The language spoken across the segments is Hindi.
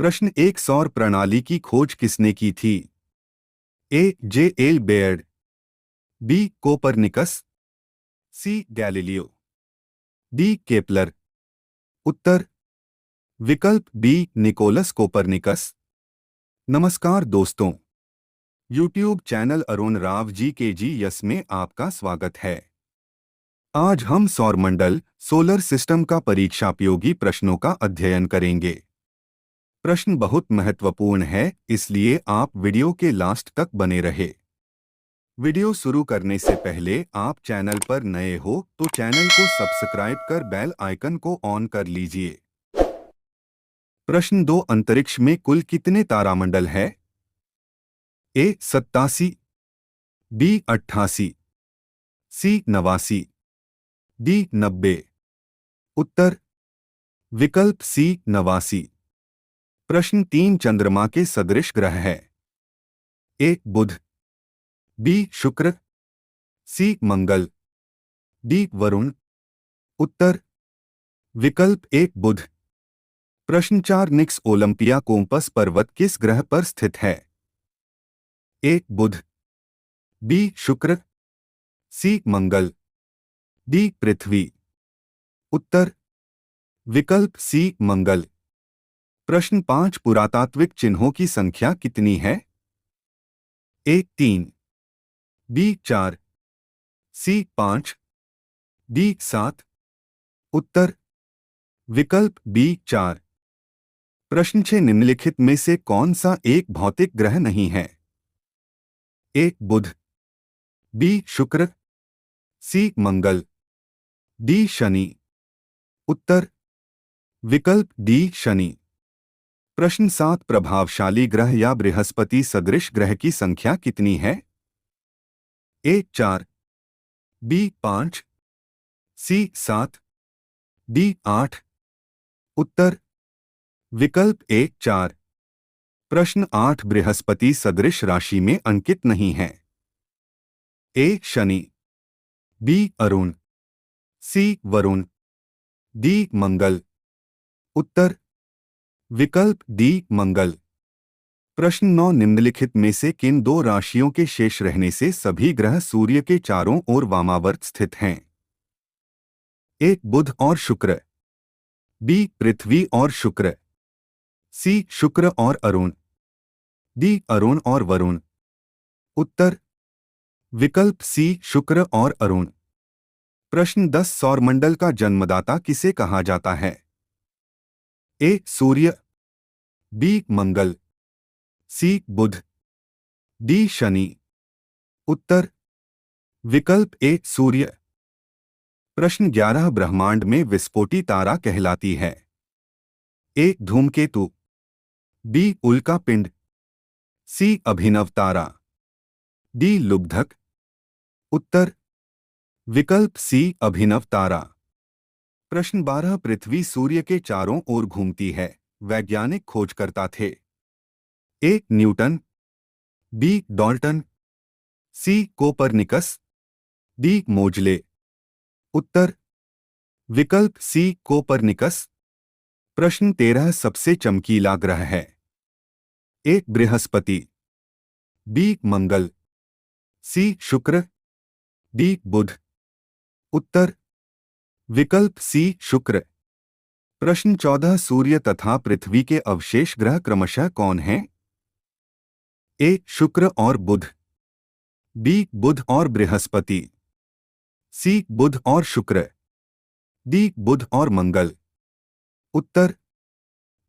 प्रश्न एक सौर प्रणाली की खोज किसने की थी? A. J. L. Baird, B. Copernicus, C. Galileo, D. Kepler. उत्तर विकल्प बी. Nicholas Copernicus. नमस्कार दोस्तों, यूट्यूब चैनल अरुण राव जी के जी यस में आपका स्वागत है। आज हम सौरमंडल सोलर सिस्टम का परीक्षायोगी प्रश्नों का अध्ययन करेंगे। प्रश्न बहुत महत्वपूर्ण है, इसलिए आप वीडियो के लास्ट तक बने रहे। वीडियो शुरू करने से पहले आप चैनल पर नए हो तो चैनल को सब्सक्राइब कर बेल आइकन को ऑन कर लीजिए। प्रश्न 2, अंतरिक्ष में कुल कितने तारामंडल है? ए. 87, बी. 88, सी. 89, डी. 90। उत्तर विकल्प सी. 89। प्रश्न 3, चंद्रमा के सदृश ग्रह है? ए. बुध, बी. शुक्र, सी. मंगल, डी. वरुण। उत्तर विकल्प एक. बुध। प्रश्न 4, निक्स ओलंपिया कोम्पस पर्वत किस ग्रह पर स्थित है? ए. बुध, बी. शुक्र, सी. मंगल, डी. पृथ्वी। उत्तर विकल्प सी. मंगल। प्रश्न 5, पुरातात्विक चिन्हों की संख्या कितनी है? ए. 3, बी. 4, सी. 5, डी. 7। उत्तर विकल्प बी. 4। प्रश्न 6, निम्नलिखित में से कौन सा एक भौतिक ग्रह नहीं है? ए. बुध, बी. शुक्र, सी. मंगल, डी. शनि। उत्तर विकल्प डी. शनि। प्रश्न 7, प्रभावशाली ग्रह या बृहस्पति सदृश ग्रह की संख्या कितनी है? ए. 4, बी. 5, सी. 7, डी. 8। उत्तर विकल्प ए. 4। प्रश्न 8, बृहस्पति सदृश राशि में अंकित नहीं है? ए. शनि, बी. अरुण, सी. वरुण, डी. मंगल। उत्तर विकल्प डी. मंगल। प्रश्न 9, निम्नलिखित में से किन दो राशियों के शेष रहने से सभी ग्रह सूर्य के चारों ओर वामावर्त स्थित हैं? ए. बुध और शुक्र, बी. पृथ्वी और शुक्र, सी. शुक्र और अरुण, डी. अरुण और वरुण। उत्तर विकल्प सी. शुक्र और अरुण। प्रश्न 10, सौरमंडल का जन्मदाता किसे कहा जाता है? ए. सूर्य, बी. मंगल, सी. बुध, डी. शनि। उत्तर विकल्प ए. सूर्य। प्रश्न 11, ब्रह्मांड में विस्फोटी तारा कहलाती है? ए. धूमकेतु, बी. उल्का पिंड, सी. अभिनव तारा, डी. लुब्धक। उत्तर विकल्प सी. अभिनव तारा। प्रश्न 12, पृथ्वी सूर्य के चारों ओर घूमती है, वैज्ञानिक खोजकर्ता थे? A. Newton, B. Dalton, C. Copernicus, D. Moseley. उत्तर विकल्प सी. कोपरनिकस। प्रश्न 13, सबसे चमकीला ग्रह है? ए. बृहस्पति, बी. मंगल, सी. शुक्र, डी. बुध। उत्तर विकल्प सी. शुक्र। प्रश्न 14, सूर्य तथा पृथ्वी के अवशेष ग्रह क्रमशः कौन हैं? ए. शुक्र और बुध, बी. बुध और बृहस्पति, सी. बुध और शुक्र, डी. बुध और मंगल। उत्तर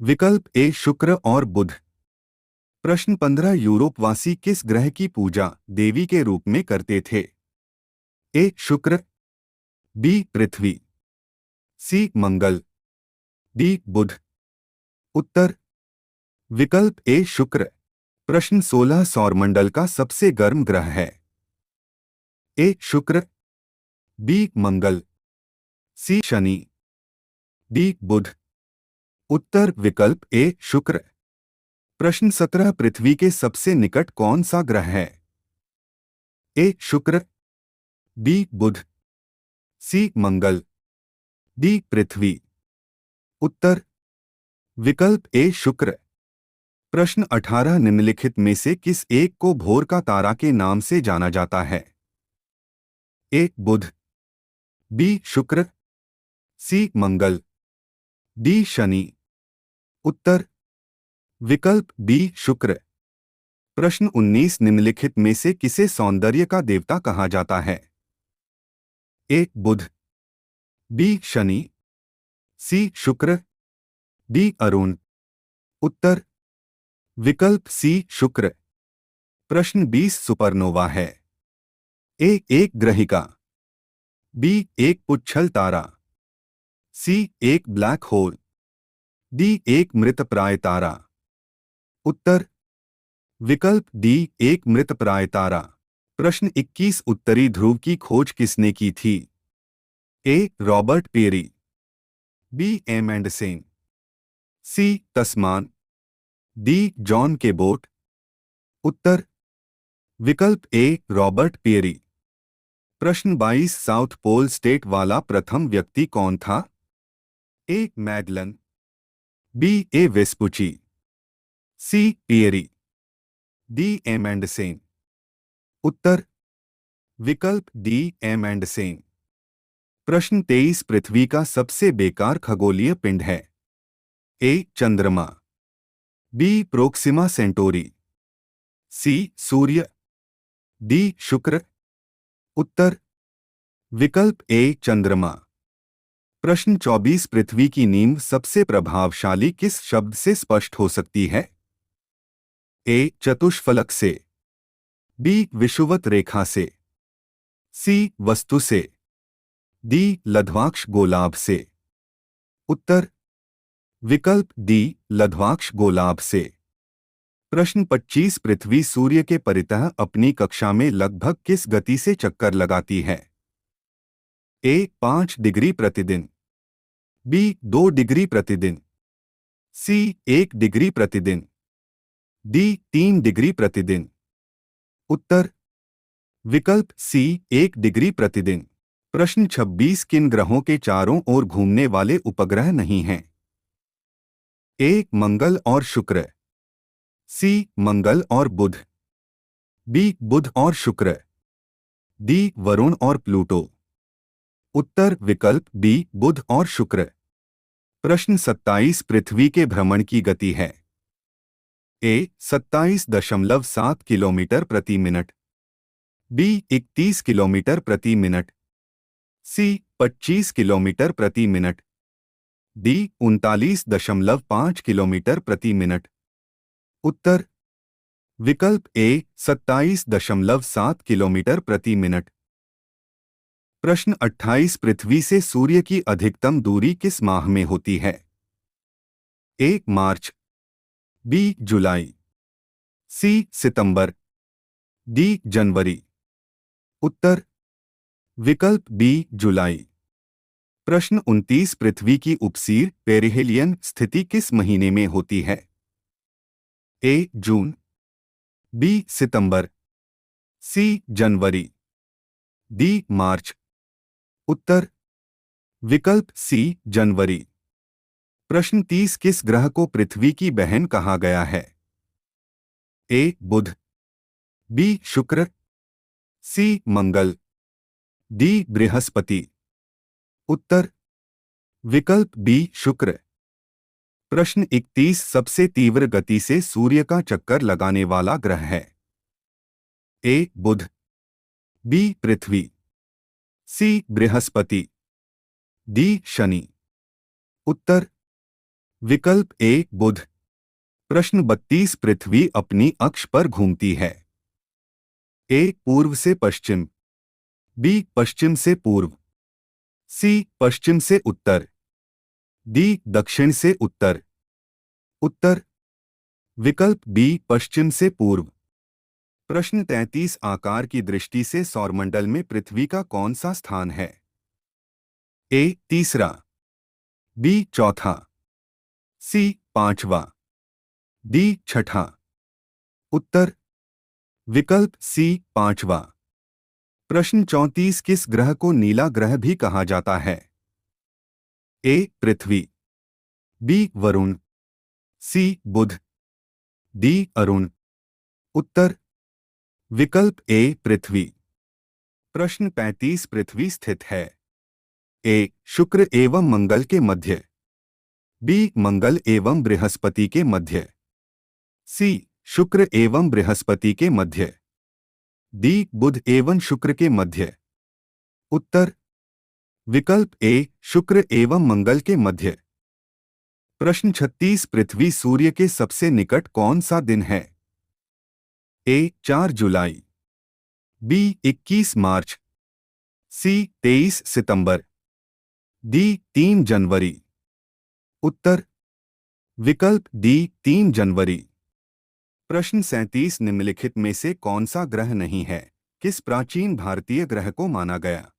विकल्प ए. शुक्र और बुध। प्रश्न 15, यूरोपवासी किस ग्रह की पूजा देवी के रूप में करते थे? ए. शुक्र, बी. पृथ्वी, सी. मंगल, डी. बुध। उत्तर विकल्प ए. शुक्र। प्रश्न 16, सौरमंडल का सबसे गर्म ग्रह है? ए. शुक्र, बी. मंगल, सी. शनि, डी. बुध। उत्तर विकल्प ए. शुक्र। प्रश्न 17, पृथ्वी के सबसे निकट कौन सा ग्रह है? ए. शुक्र, बी. बुध, सी. मंगल, डी. पृथ्वी। उत्तर विकल्प ए. शुक्र। प्रश्न 18 निम्नलिखित में से किस एक को भोर का तारा के नाम से जाना जाता है? ए बुध, बी शुक्र, सी मंगल, डी शनि। उत्तर विकल्प बी शुक्र। प्रश्न 19 निम्नलिखित में से किसे सौंदर्य का देवता कहा जाता है? ए बुध, बी शनि, सी शुक्र, डी अरुण। उत्तर विकल्प सी शुक्र। प्रश्न 20 सुपरनोवा है? ए एक ग्रहिका, बी एक पुच्छल तारा, सी एक ब्लैक होल, डी एक मृतप्राय तारा। उत्तर विकल्प डी एक मृतप्राय तारा। प्रश्न 21 उत्तरी ध्रुव की खोज किसने की थी? ए रॉबर्ट पेरी, बी एंडरसन, सी तस्मान, डी जॉन केबोट। उत्तर विकल्प ए रॉबर्ट पेरी। प्रश्न 22 साउथ पोल स्टेट वाला प्रथम व्यक्ति कौन था? ए मैगलन, बी ए वेस्पुची, सी पियरी, डी एंडरसन। उत्तर विकल्प डी एंडरसन। प्रश्न 23 पृथ्वी का सबसे बेकार खगोलीय पिंड है? ए चंद्रमा, बी प्रोक्सिमा सेंटोरी, सी सूर्य, डी शुक्र। उत्तर विकल्प ए चंद्रमा। प्रश्न 24 पृथ्वी की नींव सबसे प्रभावशाली किस शब्द से स्पष्ट हो सकती है? ए चतुष्फलक से, बी विषुवत रेखा से, सी वस्तु से, डी लध्वाक्ष गोलाभ से। उत्तर विकल्प डी लध्वाक्ष गोलाभ से। प्रश्न 25 पृथ्वी सूर्य के परितः अपनी कक्षा में लगभग किस गति से चक्कर लगाती है? ए 5 डिग्री प्रतिदिन, बी 2 डिग्री प्रतिदिन, सी 1 डिग्री प्रतिदिन, डी 3 डिग्री प्रतिदिन। उत्तर विकल्प सी 1 डिग्री प्रतिदिन। प्रश्न 26 किन ग्रहों के चारों ओर घूमने वाले उपग्रह नहीं हैं? ए मंगल और शुक्र, सी मंगल और बुध, बी बुध और शुक्र, डी वरुण और प्लूटो। उत्तर विकल्प बी बुध और शुक्र। प्रश्न 27 पृथ्वी के भ्रमण की गति है? ए 27.7 किलोमीटर प्रति मिनट, बी 31 किलोमीटर प्रति मिनट, सी 25 किलोमीटर प्रति मिनट, डी 39.5 किलोमीटर प्रति मिनट। उत्तर विकल्प ए 27.7 किलोमीटर प्रति मिनट। प्रश्न 28 पृथ्वी से सूर्य की अधिकतम दूरी किस माह में होती है? ए मार्च, बी जुलाई, सी सितंबर, डी जनवरी। उत्तर विकल्प बी जुलाई। प्रश्न 29 पृथ्वी की उपसीर पेरिहेलियन स्थिति किस महीने में होती है? ए जून, बी सितंबर, सी जनवरी, डी मार्च। उत्तर विकल्प सी जनवरी। प्रश्न 30 किस ग्रह को पृथ्वी की बहन कहा गया है? ए बुध, बी शुक्र, सी मंगल, डी बृहस्पति। उत्तर विकल्प बी शुक्र। प्रश्न 31 सबसे तीव्र गति से सूर्य का चक्कर लगाने वाला ग्रह है? ए बुध, बी पृथ्वी, सी बृहस्पति, डी शनि। उत्तर विकल्प ए बुध। प्रश्न 32 पृथ्वी अपनी अक्ष पर घूमती है? ए पूर्व से पश्चिम, बी पश्चिम से पूर्व, सी पश्चिम से उत्तर, डी दक्षिण से उत्तर। उत्तर विकल्प बी पश्चिम से पूर्व। प्रश्न 33 आकार की दृष्टि से सौरमंडल में पृथ्वी का कौन सा स्थान है? ए तीसरा, बी चौथा, सी पांचवा, डी छठा। उत्तर विकल्प सी पांचवा। प्रश्न 34 किस ग्रह को नीला ग्रह भी कहा जाता है? ए पृथ्वी, बी वरुण, सी बुध, डी अरुण। उत्तर विकल्प ए पृथ्वी। प्रश्न 35 पृथ्वी स्थित है ए शुक्र एवं मंगल के मध्य, बी मंगल एवं बृहस्पति के मध्य, सी शुक्र एवं बृहस्पति के मध्य, डी बुध एवं शुक्र के मध्य। उत्तर विकल्प ए शुक्र एवं मंगल के मध्य। प्रश्न 36 पृथ्वी सूर्य के सबसे निकट कौन सा दिन है? ए 4 जुलाई, बी 21 मार्च, सी 23 सितंबर, डी 3 जनवरी। उत्तर विकल्प डी 3 जनवरी। प्रश्न 37 निम्नलिखित में से कौन सा ग्रह नहीं है? किस प्राचीन भारतीय ग्रह को माना गया?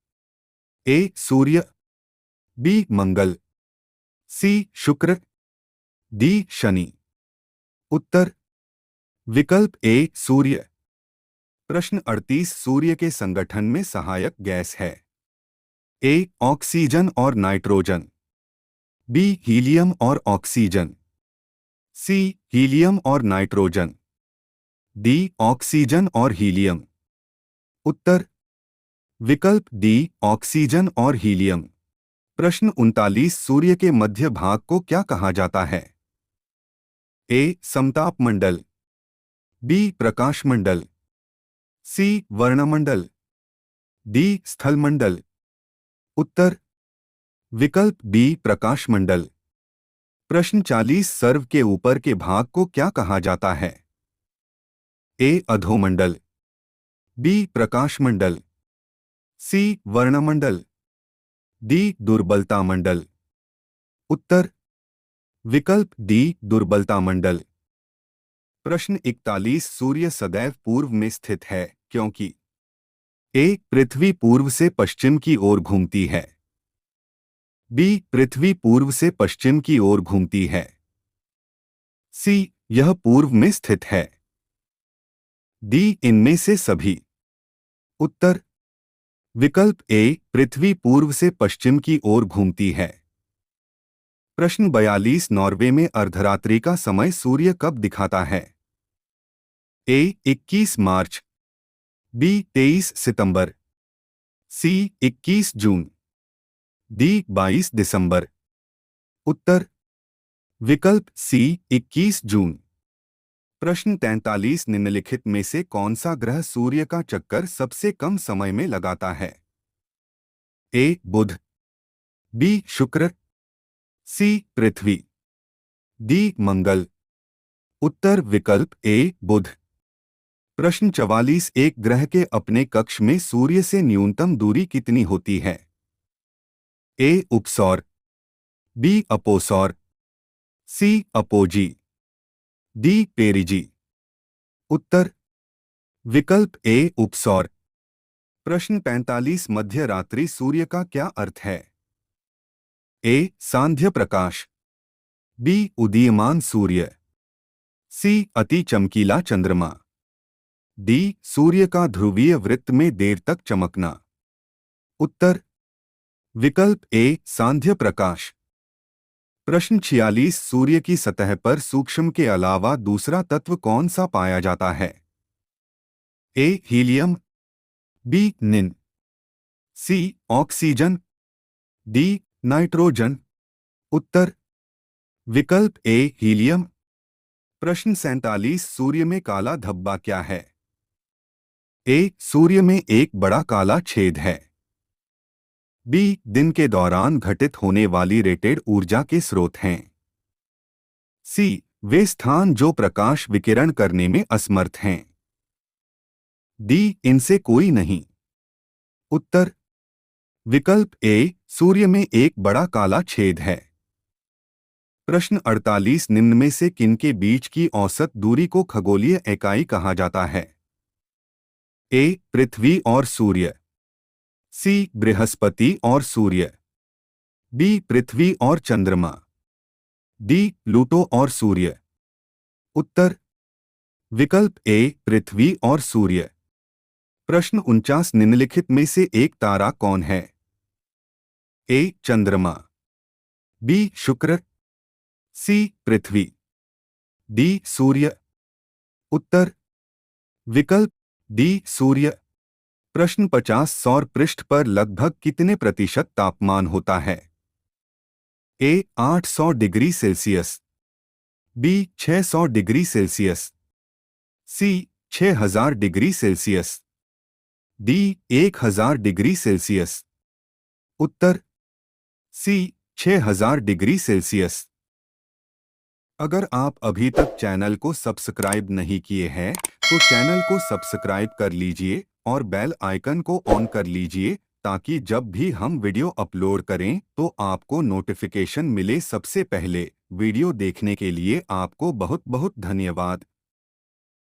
ए सूर्य, बी मंगल, सी शुक्र, डी शनि। उत्तर विकल्प ए सूर्य। प्रश्न 38 सूर्य के संगठन में सहायक गैस है? ए ऑक्सीजन और नाइट्रोजन, बी हीलियम और ऑक्सीजन, सी हीलियम और नाइट्रोजन, डी ऑक्सीजन और हीलियम। उत्तर विकल्प डी ऑक्सीजन और हीलियम। प्रश्न 39 सूर्य के मध्य भाग को क्या कहा जाता है? ए समताप मंडल, बी प्रकाश मंडल, सी वर्णमंडल, डी स्थल मंडल। उत्तर विकल्प बी प्रकाश मंडल। प्रश्न 40 सर्व के ऊपर के भाग को क्या कहा जाता है? ए अधोमंडल, बी प्रकाश मंडल, सी वर्णमंडल, डी दुर्बलता मंडल। उत्तर विकल्प डी दुर्बलता मंडल। प्रश्न 41 सूर्य सदैव पूर्व में स्थित है क्योंकि ए पृथ्वी पूर्व से पश्चिम की ओर घूमती है, बी पृथ्वी पूर्व से पश्चिम की ओर घूमती है, सी यह पूर्व में स्थित है, डी इनमें से सभी। उत्तर विकल्प ए पृथ्वी पूर्व से पश्चिम की ओर घूमती है। प्रश्न 42 नॉर्वे में अर्धरात्रि का समय सूर्य कब दिखाता है? ए 21 मार्च, बी 23 सितंबर, सी 21 जून, डी 22 दिसंबर। उत्तर विकल्प सी 21 जून। प्रश्न 43 निम्नलिखित में से कौन सा ग्रह सूर्य का चक्कर सबसे कम समय में लगाता है? ए बुध, बी शुक्र, सी पृथ्वी, डी मंगल। उत्तर विकल्प ए बुध। प्रश्न 44 एक ग्रह के अपने कक्ष में सूर्य से न्यूनतम दूरी कितनी होती है? ए उपसौर, बी अपोसौर, सी अपोजी, डी पेरिजी। उत्तर विकल्प ए उपसौर। प्रश्न 45 मध्य रात्रि सूर्य का क्या अर्थ है? ए सांध्य प्रकाश, बी उदीयमान सूर्य, सी अति चमकीला चंद्रमा, डी सूर्य का ध्रुवीय वृत्त में देर तक चमकना। उत्तर विकल्प ए सांध्य प्रकाश। प्रश्न 46 सूर्य की सतह पर सूक्ष्म के अलावा दूसरा तत्व कौन सा पाया जाता है? ए हीलियम, बी निन, सी ऑक्सीजन, डी नाइट्रोजन। उत्तर विकल्प ए हीलियम। प्रश्न 47 सूर्य में काला धब्बा क्या है? ए सूर्य में एक बड़ा काला छेद है, बी दिन के दौरान घटित होने वाली रेटेड ऊर्जा के स्रोत हैं, सी वे स्थान जो प्रकाश विकिरण करने में असमर्थ हैं, डी इनसे कोई नहीं। उत्तर विकल्प ए सूर्य में एक बड़ा काला छेद है। प्रश्न 48 निम्न में से किनके बीच की औसत दूरी को खगोलीय इकाई कहा जाता है? ए पृथ्वी और सूर्य, सी बृहस्पति और सूर्य, बी पृथ्वी और चंद्रमा, डी प्लूटो और सूर्य। उत्तर विकल्प ए पृथ्वी और सूर्य। प्रश्न 49 निम्नलिखित में से एक तारा कौन है? ए चंद्रमा, बी शुक्र, सी पृथ्वी, डी सूर्य। उत्तर विकल्प डी सूर्य। प्रश्न 50 सौर पृष्ठ पर लगभग कितने प्रतिशत तापमान होता है? A 800 degree Celsius, B 600 degree Celsius, C 6000 degree Celsius, D 1000 degree Celsius. उत्तर सी 6000 डिग्री सेल्सियस। अगर आप अभी तक चैनल को सब्सक्राइब नहीं किए हैं तो चैनल को सब्सक्राइब कर लीजिए और बेल आइकन को ऑन कर लीजिए ताकि जब भी हम वीडियो अपलोड करें तो आपको नोटिफिकेशन मिले सबसे पहले। वीडियो देखने के लिए आपको बहुत बहुत धन्यवाद।